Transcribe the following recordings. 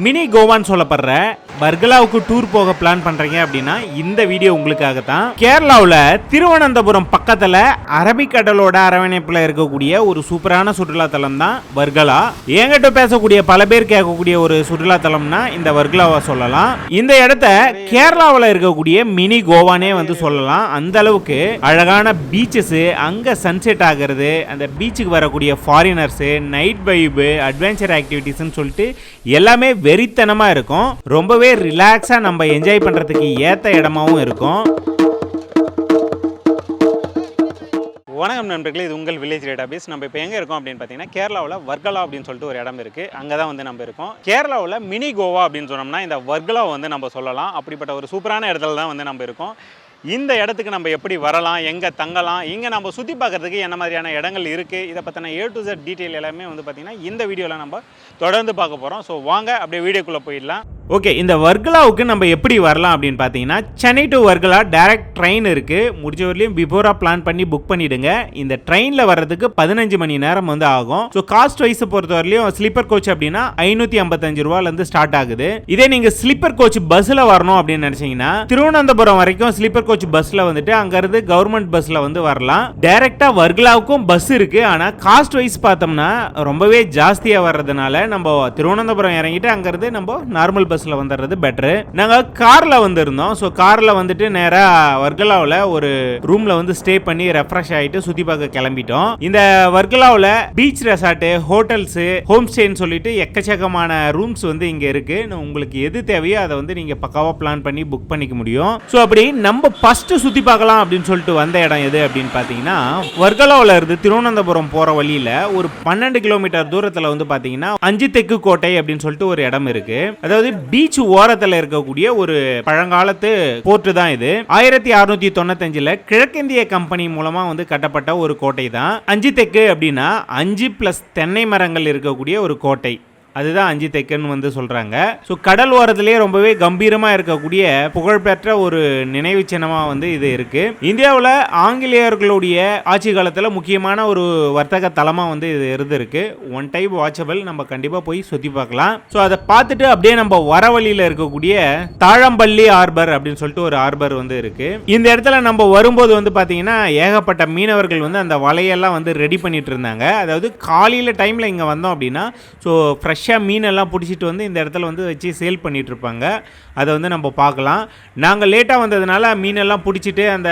Mini கோவான்னு சொல்லப்படுற வர்கலாவுக்கு tour போக plan பண்றீங்க அப்படின்னா இந்த வீடியோ உங்களுக்காக தான். கேரளாவில் திருவனந்தபுரம் பக்கத்துல அரபிக்கடலோட அரவணைப்புல இருக்கக்கூடிய ஒரு சூப்பரான சுற்றுலா தலம் தான் வர்கலா. என்கிட்ட பேசக்கூடிய பல பேர் கேட்கக்கூடிய ஒரு சுற்றுலா தலம்னா இந்த வர்கலாவை சொல்லலாம். இந்த இடத்த கேரளாவில் இருக்கக்கூடிய மினி கோவானே வந்து சொல்லலாம். அந்த அளவுக்கு அழகான பீச்சஸ், அங்க சன்செட் ஆகிறது, அந்த பீச்சுக்கு வரக்கூடிய ஃபாரினர்ஸ், நைட் வைபு, அட்வென்ச்சர் ஆக்டிவிட்டிஸ்ன்னு சொல்லிட்டு எல்லாமே வெறித்தனமா இருக்கும். ரொம்பவே ரிலாக்ஸா நம்ம என்ஜாய் பண்றதுக்கு ஏத்த இடமாவும் இருக்கும். வணக்கம் நண்பர்களே, இது உங்கள் வில்லேஜ் டேட்டாபேஸ். நம்ம இப்போ எங்கே இருக்கோம் அப்படின்னு பார்த்தீங்கன்னா கேரளாவில் வர்கலா அப்படின்னு சொல்லிட்டு ஒரு இடம் இருக்குது. அங்கே தான் வந்து நம்ம இருக்கோம். கேரளாவில் மினி கோவா அப்படின்னு சொன்னோம்னா இந்த வர்கலாவை வந்து நம்ம சொல்லலாம். அப்படிப்பட்ட ஒரு சூப்பரான இடத்துல தான் வந்து நம்ம இருக்கோம். இந்த இடத்துக்கு நம்ம எப்படி வரலாம், எங்கே தங்கலாம், இங்கே நம்ம சுற்றி பார்க்குறதுக்கு என்ன மாதிரியான இடங்கள் இருக்குது, இதை பற்றின A to Z டீட்டெயில் எல்லாமே வந்து பார்த்திங்கன்னா இந்த வீடியோவில் நம்ம தொடர்ந்து பார்க்க போகிறோம். ஸோ வாங்க அப்படியே வீடியோக்குள்ளே போயிடலாம். ஓகே, இந்த வர்கலாவுக்கு நம்ம எப்படி வரலாம் அப்படின்னு பார்த்தீங்கன்னா Chennai to Varkala direct train இருக்குது. முடிஞ்ச வரலையும் பிஃபோராக பிளான் பண்ணி புக் பண்ணிவிடுங்க. இந்த ட்ரெயினில் வர்றதுக்கு 15 மணி நேரம் வந்து ஆகும். ஸோ காஸ்ட் வைஸ் பொறுத்த வரலையும் ஸ்லீப்பர் கோச் அப்படின்னா 555 ரூபாயிலேருந்து ஸ்டார்ட் ஆகுது. இதே நீங்கள் ஸ்லீப்பர் கோச் பஸ்ஸில் வரணும் அப்படின்னு நினச்சிங்கன்னா திருவனந்தபுரம் வரைக்கும் ஸ்லீப்பர் கோச் பஸ்ஸில் வந்துட்டு அங்கேருந்து கவர்மெண்ட் பஸ்ஸில் வந்து வரலாம். டைரெக்டாக வர்கலாவுக்கும் பஸ் இருக்குது. ஆனால் காஸ்ட் வைஸ் பார்த்தோம்னா ரொம்பவே ஜாஸ்தியாக வர்றதுனால நம்ம திருவனந்தபுரம் இறங்கிட்டு அங்கேருந்து நம்ம நார்மல் பஸ்ஸில் வந்துடுறது பெட்டர். நாங்கள் காரில் வந்திருந்தோம். ஸோ காரில் வந்துட்டு நேராக வர்கலாவில் ஒரு ரூமில் வந்து ஸ்டே பண்ணி ரெஃப்ரெஷ் ஆகிட்டு சுற்றி பார்க்க கிளம்பிட்டோம். இந்த வர்கலாவில் பீச் ரெசார்ட்டு, ஹோட்டல்ஸு, ஹோம் ஸ்டேன்னு சொல்லிட்டு எக்கச்சக்கமான ரூம்ஸ் வந்து இங்கே இருக்குது. உங்களுக்கு எது தேவையோ அதை வந்து நீங்கள் பக்காவாக பிளான் பண்ணி புக் பண்ணிக்க முடியும். ஸோ அப்படி நம்ம ஃபர்ஸ்ட் சுற்றி பார்க்கலாம் அப்படின்னு சொல்லிட்டு வந்த இடம் எது அப்படின்னு பார்த்தீங்கன்னா வர்கலாவில் இருந்து திருவனந்தபுரம் போகிற வழியில் ஒரு 12 கிலோமீட்டர் தூரத்தில் வந்து பார்த்தீங்கன்னா அஞ்சு தெக்கு கோட்டை அப்படின்னு சொல்லிட்டு ஒரு இடம் இருக்கு. அதாவது பீச் ஓரத்தில் இருக்கக்கூடிய ஒரு பழங்காலத்து போர்ட்டு தான் இது. 1695 கிழக்கிந்திய கம்பெனி மூலமா வந்து கட்டப்பட்ட ஒரு கோட்டை தான். அஞ்சு தெக்கு அப்படின்னா 5+ தென்னை மரங்கள் இருக்கக்கூடிய ஒரு கோட்டை. அதுதான் அஞ்சு தெக்குன்னு வந்து சொல்றாங்க. ஸோ கடல் ஓரத்திலேயே ரொம்பவே கம்பீரமா இருக்கக்கூடிய புகழ்பெற்ற ஒரு நினைவு சின்னமா வந்து இது இருக்கு. இந்தியாவில் ஆங்கிலேயர்களுடைய ஆட்சி காலத்தில் முக்கியமான ஒரு வர்த்தக தலமா வந்து இது இருந்திருக்கு. ஒன் டைம் வாட்சபிள், நம்ம கண்டிப்பா போய் சுத்தி பார்க்கலாம். ஸோ அதை பார்த்துட்டு அப்படியே நம்ம வர வழியில் இருக்கக்கூடிய தாழம்பள்ளி ஹார்பர் அப்படின்னு சொல்லிட்டு ஒரு ஹார்பர் வந்து இருக்கு. இந்த இடத்துல நம்ம வரும்போது வந்து பாத்தீங்கன்னா ஏகப்பட்ட மீனவர்கள் வந்து அந்த வலையெல்லாம் வந்து ரெடி பண்ணிட்டு இருந்தாங்க. அதாவது காலையில டைம்ல இங்க வந்தோம் அப்படின்னா ஸோ ஃப்ரெஷ்ஷாக மீனெல்லாம் பிடிச்சிட்டு வந்து இந்த இடத்துல வந்து வச்சு சேல் பண்ணிட்டு இருப்பாங்க. அதை வந்து நம்ம பார்க்கலாம். நாங்கள் லேட்டாக வந்ததுனால மீனெல்லாம் பிடிச்சிட்டு அந்த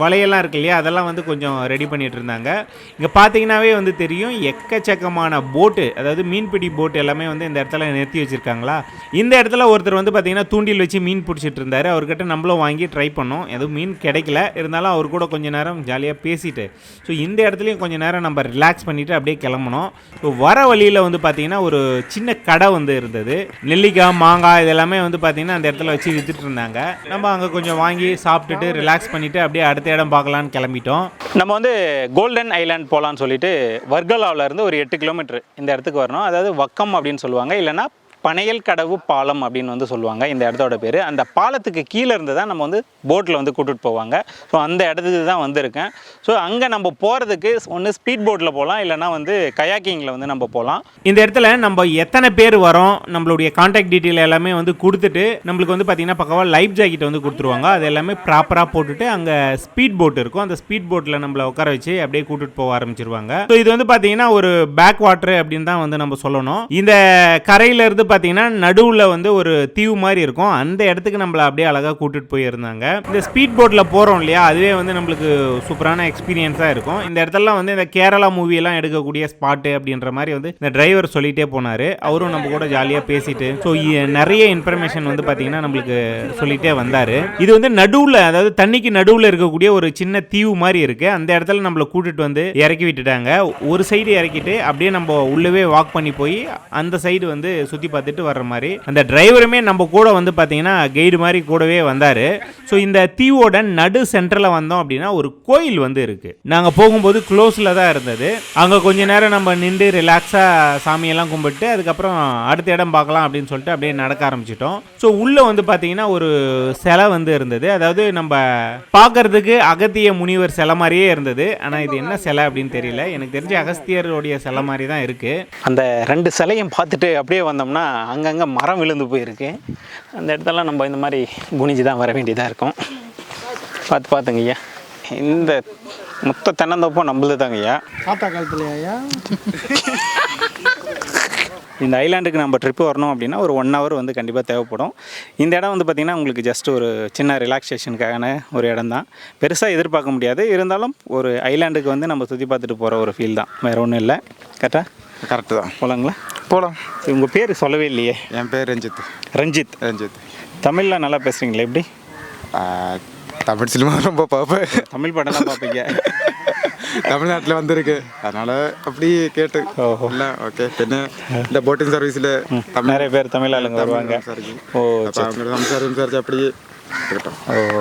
வலையெல்லாம் இருக்கு இல்லையா, அதெல்லாம் வந்து கொஞ்சம் ரெடி பண்ணிட்டு இருந்தாங்க. இங்கே பார்த்தீங்கன்னாவே வந்து தெரியும் எக்கச்சக்கமான போட்டு, அதாவது மீன்பிடி போட்டு எல்லாமே வந்து இந்த இடத்துல நிறுத்தி வச்சுருக்காங்களா. இந்த இடத்துல ஒருத்தர் வந்து பார்த்தீங்கன்னா தூண்டில் வச்சு மீன் பிடிச்சிட்டு இருந்தார். அவர்கிட்ட நம்மளும் வாங்கி ட்ரை பண்ணோம். எதுவும் மீன் கிடைக்கல, இருந்தாலும் அவர் கூட கொஞ்சம் நேரம் ஜாலியாக பேசிட்டு ஸோ இந்த இடத்துலையும் கொஞ்சம் நேரம் நம்ம ரிலாக்ஸ் பண்ணிவிட்டு அப்படியே கிளம்பணும். ஸோ வர வழியில் வந்து பார்த்தீங்கன்னா ஒரு சின்ன கடை வந்து இருந்தது. நெல்லிக்காய், மாங்காய் இதெல்லாமே வந்து பார்த்தீங்கன்னா அந்த இடத்துல வச்சு வித்துட்டு இருந்தாங்க. நம்ம அங்கே கொஞ்சம் வாங்கி சாப்பிட்டுட்டு ரிலாக்ஸ் பண்ணிட்டு அப்படியே அடுத்த இடம் பார்க்கலான்னு கிளம்பிட்டோம். நம்ம வந்து கோல்டன் ஐலாண்ட் போகலான்னு சொல்லிட்டு வர்கலாவில் இருந்து ஒரு 8 கிலோமீட்டர் இந்த இடத்துக்கு வரணும். அதாவது வக்கம் அப்படின்னு சொல்லுவாங்க, இல்லைன்னா பனையல் கடவு பாலம் அப்படின்னு வந்து சொல்லுவாங்க இந்த இடத்தோட பேர். அந்த பாலத்துக்கு கீழே இருந்து தான் நம்ம வந்து போட்டில் வந்து கூட்டிகிட்டு போவாங்க. ஸோ அந்த இடத்துக்கு தான் வந்திருக்கேன். ஸோ அங்கே நம்ம போகிறதுக்கு ஒன்று ஸ்பீட் போட்டில் போகலாம், இல்லைனா வந்து கயாக்கிங்கில் வந்து நம்ம போகலாம். இந்த இடத்துல நம்ம எத்தனை பேர் வரோம், நம்மளுடைய கான்டாக்ட் டீட்டெயில் எல்லாமே வந்து கொடுத்துட்டு நம்மளுக்கு வந்து பார்த்திங்கன்னா பக்கவாக லைஃப் ஜாக்கெட் வந்து கொடுத்துருவாங்க. அது எல்லாமே ப்ராப்பராக போட்டுட்டு அங்கே ஸ்பீட் போட் இருக்கும். அந்த ஸ்பீட் போட்டில் நம்மளை உட்கார வச்சு அப்படியே கூட்டிகிட்டு போக ஆரம்பிச்சிருவாங்க. ஸோ இது வந்து பார்த்தீங்கன்னா ஒரு பேக் வாட்டர் அப்படின்னு தான் வந்து நம்ம சொல்லணும். இந்த கரையிலேருந்து பார்த்தீங்கன்னா நடுவில் வந்து ஒரு தீவு மாதிரி இருக்கும். அந்த இடத்துக்கு நம்மளை அப்படியே அழகாக கூட்டிட்டு போயிருந்தாங்க. இந்த ஸ்பீட் போட்டில் போகிறோம் இல்லையா, அதுவே வந்து நம்மளுக்கு சூப்பரான எக்ஸ்பீரியன்ஸாக இருக்கும். இந்த இடத்துலலாம் வந்து இந்த கேரளா மூவியெல்லாம் எடுக்கக்கூடிய ஸ்பாட்டு அப்படின்ற மாதிரி வந்து இந்த டிரைவர் சொல்லிகிட்டே போனார். அவரும் நம்ம கூட ஜாலியாக பேசிட்டு ஸோ நிறைய இன்ஃபர்மேஷன் வந்து பார்த்தீங்கன்னா நம்மளுக்கு சொல்லிகிட்டே வந்தார். இது வந்து நடுவில், அதாவது தண்ணிக்கு நடுவில் இருக்கக்கூடிய ஒரு சின்ன தீவு மாதிரி இருக்குது. அந்த இடத்துல நம்மளை கூட்டிட்டு வந்து இறக்கி விட்டுட்டாங்க. ஒரு சைடு இறக்கிட்டு அப்படியே நம்ம உள்ளவே வாக் பண்ணி போய் அந்த சைடு வந்து சுற்றி பார்த்துட்டு வர்ற மாதிரி. அந்த டிரைவருமே நம்ம கூட வந்து பார்த்தீங்கன்னா கைடு மாதிரி கூடவே வந்தார். ஸோ இந்த தீவோட நடு சென்டரில் வந்தோம் அப்படின்னா ஒரு கோயில் வந்து இருக்குது. நாங்கள் போகும்போது க்ளோஸில் தான் இருந்தது. அங்கே கொஞ்ச நேரம் நம்ம நின்று ரிலாக்ஸாக சாமியெல்லாம் கும்பிட்டு அதுக்கப்புறம் அடுத்த இடம் பார்க்கலாம் அப்படின்னு சொல்லிட்டு அப்படியே நடக்க ஆரம்பிச்சிட்டோம். ஸோ உள்ளே வந்து பார்த்தீங்கன்னா ஒரு சிலை வந்து இருந்தது. அதாவது நம்ம பார்க்கறதுக்கு அகத்திய முனிவர் சிலை மாதிரியே இருந்தது. ஆனால் இது என்ன சிலை அப்படின்னு தெரியல. எனக்கு தெரிஞ்ச அகஸ்தியருடைய சிலை மாதிரி தான் இருக்குது. அந்த ரெண்டு சிலையும் பார்த்துட்டு அப்படியே வந்தோம்னா அங்கங்கே மரம் விழுந்து போயிருக்கு. அந்த இடத்துல நம்ம இந்த மாதிரி குனிஞ்சு தான் வர வேண்டியதாக இருக்கும். பார்த்துங்க ஐயா, இந்த மொத்த தென்னந்தோப்பும் நம்மளது தாங்க ஐயா. தாத்தா காலத்துல ஐயா. இந்த ஐலாண்டுக்கு நம்ம ட்ரிப்பு வரணும் அப்படின்னா ஒரு 1 hour வந்து கண்டிப்பாக தேவைப்படும். இந்த இடம் வந்து பார்த்திங்கன்னா உங்களுக்கு ஜஸ்ட் ஒரு சின்ன ரிலாக்ஸேஷனுக்கான ஒரு இடம் தான். பெருசாக எதிர்பார்க்க முடியாது. இருந்தாலும் ஒரு ஐலாண்டுக்கு வந்து நம்ம சுற்றி பார்த்துட்டு போகிற ஒரு ஃபீல் தான், வேறு ஒன்றும் இல்லை. கரெக்டு தான். போகலாங்களா? போகலாம். உங்கள் பேர் சொல்லவே இல்லையே. என் பேர் ரஞ்சித். ரஞ்சித். தமிழில் நல்லா பேசுகிறீங்களா? எப்படி? தமிழ் சினிமா ரொம்ப பார்ப்பேன். தமிழ் படம் தான் பார்ப்பீங்க? தமிழ்நாட்டில் வந்திருக்கு, அதனால் அப்படி கேட்டு. இல்லை ஓகே. பின்ன இந்த போட்டிங் சர்வீஸில் நிறைய பேர் தமிழ் ஆளுங்க வருவாங்க. சம்சாரிச்சு அப்படி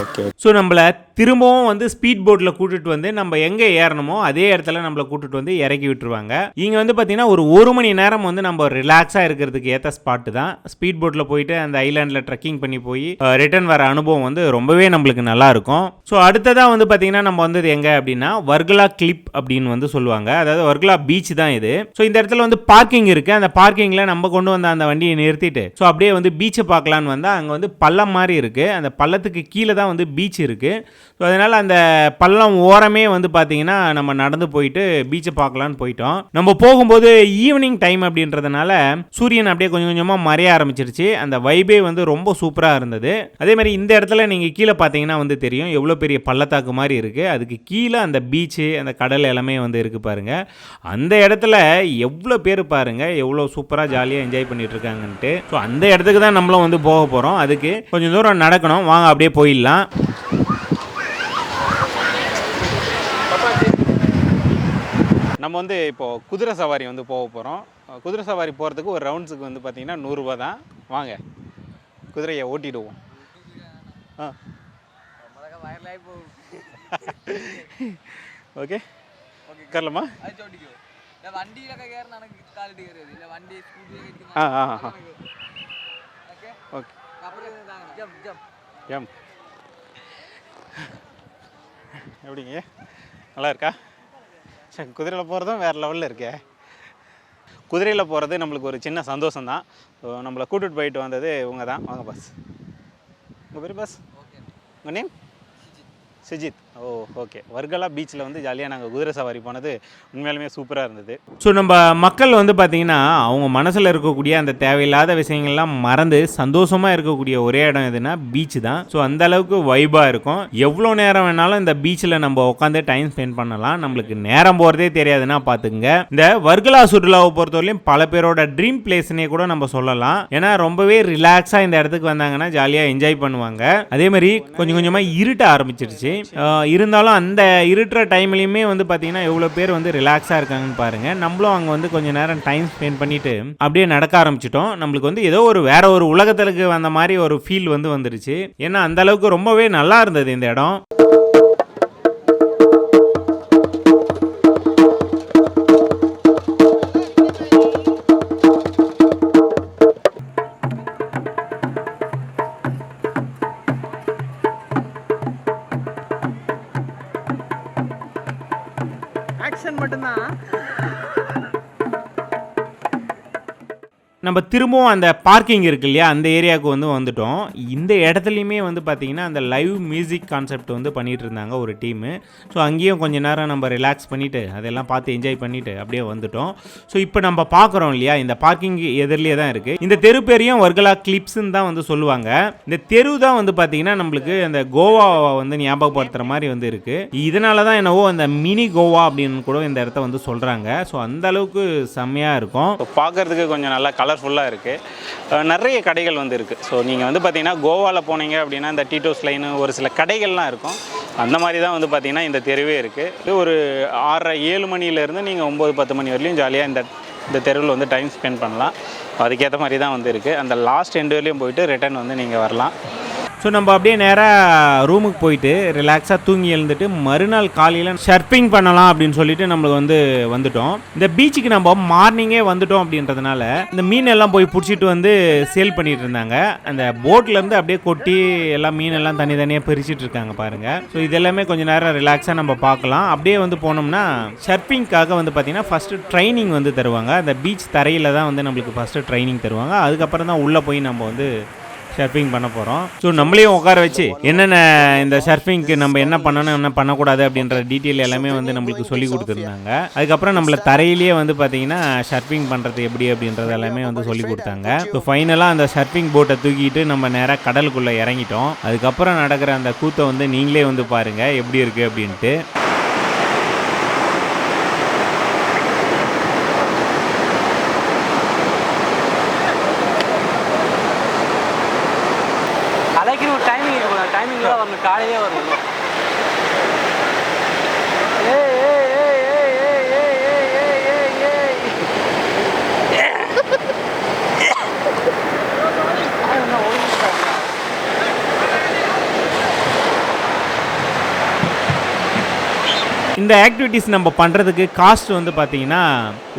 ஓகே. ஸோ நம்மளை திரும்பவும் வந்து ஸ்பீட் போட்டில் கூட்டிகிட்டு வந்து நம்ம எங்கே ஏறணுமோ அதே இடத்துல நம்மளை கூட்டிகிட்டு வந்து இறக்கி விட்டுருவாங்க. இங்கே வந்து பார்த்திங்கன்னா ஒரு 1 மணி நேரம் வந்து நம்ம ரிலாக்ஸாக இருக்கிறதுக்கு ஏற்ற ஸ்பாட்டு தான். ஸ்பீட் போட்டில் போயிட்டு அந்த ஐலாண்டில் ட்ரெக்கிங் பண்ணி போய் ரிட்டர்ன் வர அனுபவம் வந்து ரொம்பவே நம்மளுக்கு நல்லாயிருக்கும். ஸோ அடுத்ததாக வந்து பார்த்திங்கன்னா நம்ம வந்தது எங்கே அப்படின்னா வர்கலா கிளிப் அப்படின்னு வந்து சொல்லுவாங்க. அதாவது வர்கலா பீச் தான் இது. ஸோ இந்த இடத்துல வந்து பார்க்கிங் இருக்குது. அந்த பார்க்கிங்கில் நம்ம கொண்டு வந்த அந்த வண்டியை நிறுத்திட்டு ஸோ அப்படியே வந்து பீச்சை பார்க்கலான்னு வந்தால் அங்கே வந்து பள்ளம் மாதிரி இருக்குது. அந்த பள்ளத்துக்கு கீழே தான் வந்து பீச் இருக்குது. ஸோ அதனால் அந்த பள்ளம் ஓரமே வந்து பார்த்திங்கன்னா நம்ம நடந்து போயிட்டு பீச்சை பார்க்கலான்னு போயிட்டோம். நம்ம போகும்போது ஈவினிங் டைம் அப்படின்றதுனால சூரியன் அப்படியே கொஞ்சம் கொஞ்சமாக மறைய ஆரம்பிச்சிருச்சு. அந்த வைபே வந்து ரொம்ப சூப்பராக இருந்தது. அதே மாதிரி இந்த இடத்துல நீங்கள் கீழே பார்த்தீங்கன்னா வந்து தெரியும் எவ்வளோ பெரிய பள்ளத்தாக்கு மாதிரி இருக்குது. அதுக்கு கீழே அந்த பீச்சு, அந்த கடல் எல்லாமே வந்து இருக்குது பாருங்கள். அந்த இடத்துல எவ்வளோ பேர் பாருங்கள் எவ்வளோ சூப்பராக ஜாலியாக என்ஜாய் பண்ணிட்டு இருக்காங்கன்ட்டு. ஸோ அந்த இடத்துக்கு தான் நம்மளும் வந்து போக போகிறோம். அதுக்கு கொஞ்சம் தூரம் நடக்கணும், வாங்க அப்படியே போயிடலாம். நம்ம வந்து இப்போது குதிரை சவாரி வந்து போக போகிறோம். குதிரை சவாரி போகிறதுக்கு ஒரு ரவுண்ட்ஸுக்கு வந்து பார்த்திங்கன்னா 100 ரூபா தான். வாங்க குதிரையை ஓட்டிடுவோம். ஓகே கரலாமா? ஓகே எப்படிங்க, நல்லா இருக்கா? சரி, குதிரையில் போகிறதும் வேறு லெவலில் இருக்கே. குதிரையில் போகிறது நம்மளுக்கு ஒரு சின்ன சந்தோஷம் தான். ஸோ நம்மளை கூட்டிகிட்டு போயிட்டு வந்தது இவங்க தான். வாங்க பாஸ். உங்கள் பேர் பாஸ்? உங்கள் நேம்? சுஜித். ஓ ஓகே. வர்கலா பீச்சில் வந்து ஜாலியாக நாங்கள் குதிரை சவாரி போனது உண்மையாலுமே சூப்பராக இருந்தது. ஸோ நம்ம மக்கள் வந்து பார்த்திங்கன்னா அவங்க மனசில் இருக்கக்கூடிய அந்த தேவையில்லாத விஷயங்கள்லாம் மறந்து சந்தோஷமாக இருக்கக்கூடிய ஒரே இடம் எதுனா பீச்சு தான். ஸோ அந்த அளவுக்கு வைபாக இருக்கும். எவ்வளோ நேரம் வேணாலும் இந்த பீச்சில் நம்ம உட்காந்து டைம் ஸ்பெண்ட் பண்ணலாம். நம்மளுக்கு நேரம் போகிறதே தெரியாதுன்னா பார்த்துங்க. இந்த வர்கலா சுற்றுலாவை பொறுத்தவரையிலும் பல பேரோட ட்ரீம் பிளேஸ்னே கூட நம்ம சொல்லலாம். ஏன்னா ரொம்பவே ரிலாக்ஸாக இந்த இடத்துக்கு வந்தாங்கன்னா ஜாலியாக என்ஜாய் பண்ணுவாங்க. அதே மாதிரி கொஞ்சம் கொஞ்சமாக இருட்ட ஆரம்பிச்சிருச்சு. இருந்தாலும் அந்த இருட்டுற டைம்லையுமே வந்து பார்த்தீங்கன்னா எவ்வளோ பேர் வந்து ரிலாக்ஸாக இருக்காங்கன்னு பாருங்கள். நம்மளும் அங்கே வந்து கொஞ்சம் நேரம் டைம் ஸ்பெண்ட் பண்ணிவிட்டு அப்படியே நடக்க ஆரம்பிச்சிட்டோம். நம்மளுக்கு வந்து ஏதோ ஒரு வேற ஒரு உலகத்துக்கு வந்த மாதிரி ஒரு ஃபீல் வந்து வந்துருச்சு. ஏன்னா அந்த அளவுக்கு ரொம்பவே நல்லா இருந்தது இந்த இடம். மட்டும்தான் நம்ம திரும்பவும் அந்த பார்க்கிங் இருக்கு இல்லையா, அந்த ஏரியாவுக்கு வந்து வந்துட்டோம். இந்த இடத்துலையுமே வந்து பார்த்திங்கன்னா அந்த லைவ் மியூசிக் கான்செப்ட் வந்து பண்ணிகிட்டு இருந்தாங்க ஒரு டீமு. ஸோ அங்கேயும் கொஞ்சம் நேரம் நம்ம ரிலாக்ஸ் பண்ணிவிட்டு அதெல்லாம் பார்த்து என்ஜாய் பண்ணிவிட்டு அப்படியே வந்துட்டோம். ஸோ இப்போ நம்ம பார்க்குறோம் இல்லையா, இந்த பார்க்கிங் எதிரிலே தான் இருக்குது. இந்த தெரு பேரையும் வர்கலா கிளிப்ஸ்ன்னு தான் வந்து சொல்லுவாங்க. இந்த தெரு தான் வந்து பார்த்திங்கன்னா நம்மளுக்கு அந்த கோவாவை வந்து ஞாபகப்படுத்துகிற மாதிரி வந்து இருக்குது. இதனால தான் என்னவோ அந்த மினி கோவா அப்படின்னு கூட இந்த இடத்த வந்து சொல்கிறாங்க. ஸோ அந்த அளவுக்கு செம்மையாக இருக்கும். பார்க்குறதுக்கு கொஞ்சம் நல்லா கலர்ஃபுல்லாக இருக்குது. நிறைய கடைகள் வந்து இருக்குது. ஸோ நீங்கள் வந்து பார்த்தீங்கன்னா கோவாவில் போனீங்க அப்படின்னா இந்த டீட்டோஸ் லைனு ஒரு சில கடைகள்லாம் இருக்கும். அந்த மாதிரி தான் வந்து பார்த்திங்கன்னா இந்த தெருவே இருக்குது. இது ஒரு 6-7 மணிலேருந்து நீங்கள் 9-10 மணி வரலையும் ஜாலியாக இந்த தெருவில் வந்து டைம் ஸ்பெண்ட் பண்ணலாம். அதுக்கேற்ற மாதிரி தான் வந்து இருக்குது. அந்த லாஸ்ட் எண்டு வரலையும் போயிட்டு ரிட்டர்ன் வந்து நீங்கள் வரலாம். ஸோ நம்ம அப்படியே நேராக ரூமுக்கு போயிட்டு ரிலாக்ஸாக தூங்கி எழுந்துட்டு மறுநாள் காலையில் ஷர்ஃபிங் பண்ணலாம் அப்படின்னு சொல்லிட்டு நம்மளுக்கு வந்துட்டோம். இந்த பீச்சுக்கு நம்ம மார்னிங்கே வந்துட்டோம் அப்படின்றதுனால இந்த மீன் எல்லாம் போய் பிடிச்சிட்டு வந்து சேல் பண்ணிட்டு இருந்தாங்க. அந்த போட்லேருந்து அப்படியே கொட்டி எல்லாம் மீனெல்லாம் தனித்தனியாக பிரிச்சுட்டு இருக்காங்க பாருங்கள். ஸோ இதெல்லாமே கொஞ்சம் நேரம் ரிலாக்ஸாக நம்ம பார்க்கலாம். அப்படியே போனோம்னா ஷர்ஃபிங்காக பார்த்தீங்கன்னா ஃபஸ்ட்டு ட்ரைனிங் தருவாங்க. அந்த பீச் தரையில் தான் நம்மளுக்கு ஃபஸ்ட்டு ட்ரைனிங் தருவாங்க. அதுக்கப்புறம் தான் உள்ளே போய் நம்ம ஷர்ஃபிங் பண்ண போகிறோம். ஸோ நம்மளையும் உட்கார வச்சு என்னென்ன இந்த ஷர்ஃபிங்க்கு நம்ம என்ன பண்ணணும் என்ன பண்ணக்கூடாது அப்படின்ற டீட்டெயில் எல்லாமே நம்மளுக்கு சொல்லி கொடுத்துருந்தாங்க. அதுக்கப்புறம் நம்மள தரையிலேயே பார்த்தீங்கன்னா ஷர்ஃபிங் பண்ணுறது எப்படி அப்படின்றது எல்லாமே சொல்லி கொடுத்தாங்க. ஸோ ஃபைனலாக அந்த ஷர்ஃபிங் போட்டை தூக்கிட்டு நம்ம நேராக கடலுக்குள்ளே இறங்கிட்டோம். அதுக்கப்புறம் நடக்கிற அந்த கூத்தை நீங்களே பாருங்கள் எப்படி இருக்குது அப்படின்ட்டு. அலைக்கு ஒரு டைமிங் இருக்கும். டைமிங்கில் தான் வரணும், காலையிலே வரணும். இந்த ஆக்டிவிட்டீஸ் நம்ம பண்ணுறதுக்கு காஸ்ட் பார்த்தீங்கன்னா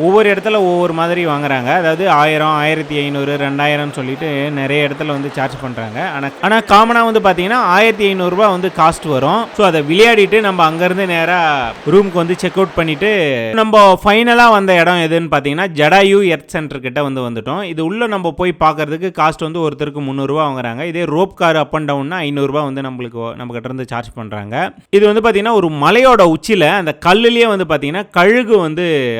ஒவ்வொரு இடத்துல ஒவ்வொரு மாதிரி வாங்குறாங்க. அதாவது 1000, 1500, 2000 சொல்லிட்டு நிறைய இடத்துல சார்ஜ் பண்ணுறாங்க. ஆனால் காமனாக பார்த்தீங்கன்னா 1500 ரூபா காஸ்ட் வரும். ஸோ அதை விளையாடிட்டு நம்ம அங்கேருந்து நேராக ரூமுக்கு செக் அவுட் பண்ணிவிட்டு நம்ம ஃபைனலாக வந்த இடம் எதுன்னு பார்த்தீங்கன்னா ஜடாயு எர்த் சென்டர் கிட்ட வந்துட்டோம். இது உள்ளே நம்ம போய் பார்க்கறதுக்கு காஸ்ட் ஒருத்தருக்கு 300 ரூபா வாங்குறாங்க. இதே ரோப் கார் அப் அண்ட் டவுன்னா 500 ரூபா நம்ம கிட்ட இருந்து சார்ஜ் பண்ணுறாங்க. இது பார்த்தீங்கன்னா ஒரு மலையோட உச்சியில் அந்த கல்லுலேயே பார்த்தீங்கன்னா கழுகு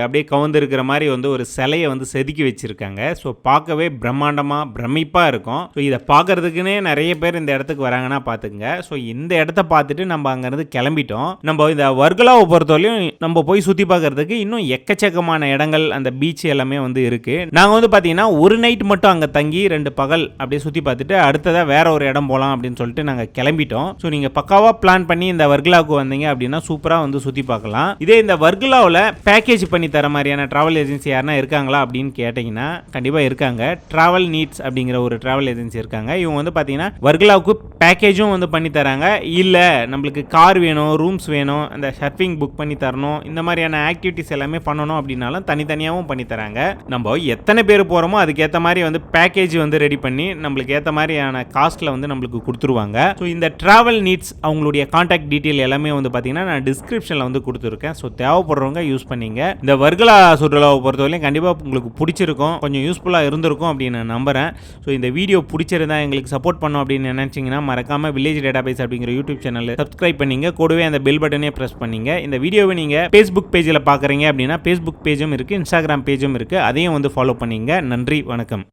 அப்படியே கவுந்திருக்கிற மாதிரி ஒரு சிலையை செதுக்கி வச்சிருக்காங்க. ஸோ பார்க்கவே பிரம்மாண்டமாக பிரமிப்பாக இருக்கும். ஸோ இதை பார்க்கறதுக்குன்னே நிறைய பேர் இந்த இடத்துக்கு வராங்கன்னா பார்த்துக்குங்க. ஸோ இந்த இடத்த பார்த்துட்டு நம்ம அங்கேருந்து கிளம்பிட்டோம். நம்ம இந்த வர்கலாவை பொறுத்தவரையும் நம்ம போய் சுற்றி பார்க்கறதுக்கு இன்னும் எக்கச்சக்கமான இடங்கள் அந்த பீச் எல்லாமே இருக்குது. நாங்கள் பார்த்தீங்கன்னா ஒரு நைட் மட்டும் அங்கே தங்கி 2 பகல் அப்படியே சுற்றி பார்த்துட்டு அடுத்ததாக வேற ஒரு இடம் போகலாம் அப்படின்னு சொல்லிட்டு நாங்கள் கிளம்பிட்டோம். ஸோ நீங்கள் பக்காவாக பிளான் பண்ணி இந்த வர்கலாவுக்கு வந்தீங்க அப்படின்னா சூப்பராக சுற்றி பார்க்கலாம். இதே இந்த வர்கலாவில் பேக்கேஜ் பண்ணி தர மாதிரியான டிராவல் ஏஜென்சி யாருன்னா இருக்காங்களா அப்படின்னு கேட்டிங்கன்னா கண்டிப்பாக இருக்காங்க. டிராவல் நீட்ஸ் அப்படிங்கிற ஒரு டிராவல் ஏஜென்சி இருக்காங்க. இவங்க பார்த்தீங்கன்னா வர்கலாவுக்கு பேக்கேஜும் பண்ணி தராங்க. இல்லை நம்மளுக்கு கார் வேணும், ரூம்ஸ் வேணும், அந்த ஷர்ஃபிங் புக் பண்ணி தரணும், இந்த மாதிரியான ஆக்டிவிட்டிஸ் எல்லாமே பண்ணணும் அப்படின்னாலும் தனித்தனியாகவும் பண்ணி தராங்க. நம்ம எத்தனை பேர் போகிறோமோ அதுக்கேற்ற மாதிரி பேக்கேஜ் ரெடி பண்ணி நம்மளுக்கு ஏற்ற மாதிரியான காஸ்ட்டில் நம்மளுக்கு கொடுத்துருவாங்க. ஸோ இந்த டிராவல் நீட்ஸ் அவங்களுடைய கான்டாக்ட் டீட்டெயில் எல்லாமே பார்த்தீங்கன்னா நான் டிஸ்கிரிப்ஷனில் கொடுத்துருக்கேன். ஸோ தேவைப்படுறவங்க யூஸ் பண்ணிங்க. இந்த வர்கலா சுற்றுலாவை பொறுத்தவரையும் கண்டிப்பாக உங்களுக்கு பிடிச்சிருக்கும், கொஞ்சம் யூஸ்ஃபுல்லாக இருந்திருக்கும் அப்படின்னு நான் நம்புகிறேன். ஸோ இந்த வீடியோ பிடிச்சிருந்தா எங்களுக்கு சப்போர்ட் பண்ணோம் அப்படின்னு நினைச்சிங்கன்னா மறக்காமல் வில்லேஜ் டேட்டாபேஸ் அப்படிங்கிற யூடியூப் சேனல் சப்ஸ்கிரைப் பண்ணிங்க. கூடவே அந்த பெல் பட்டனே ப்ரெஸ் பண்ணிங்க. இந்த வீடியோவை நீங்கள் ஃபேஸ்புக் பேஜில் பார்க்குறீங்க அப்படின்னா ஃபேஸ்புக் பேஜும் இருக்குது, இன்ஸ்டாகிராம் பேஜும் இருக்குது. அதையும் ஃபாலோ பண்ணிங்க. நன்றி, வணக்கம்.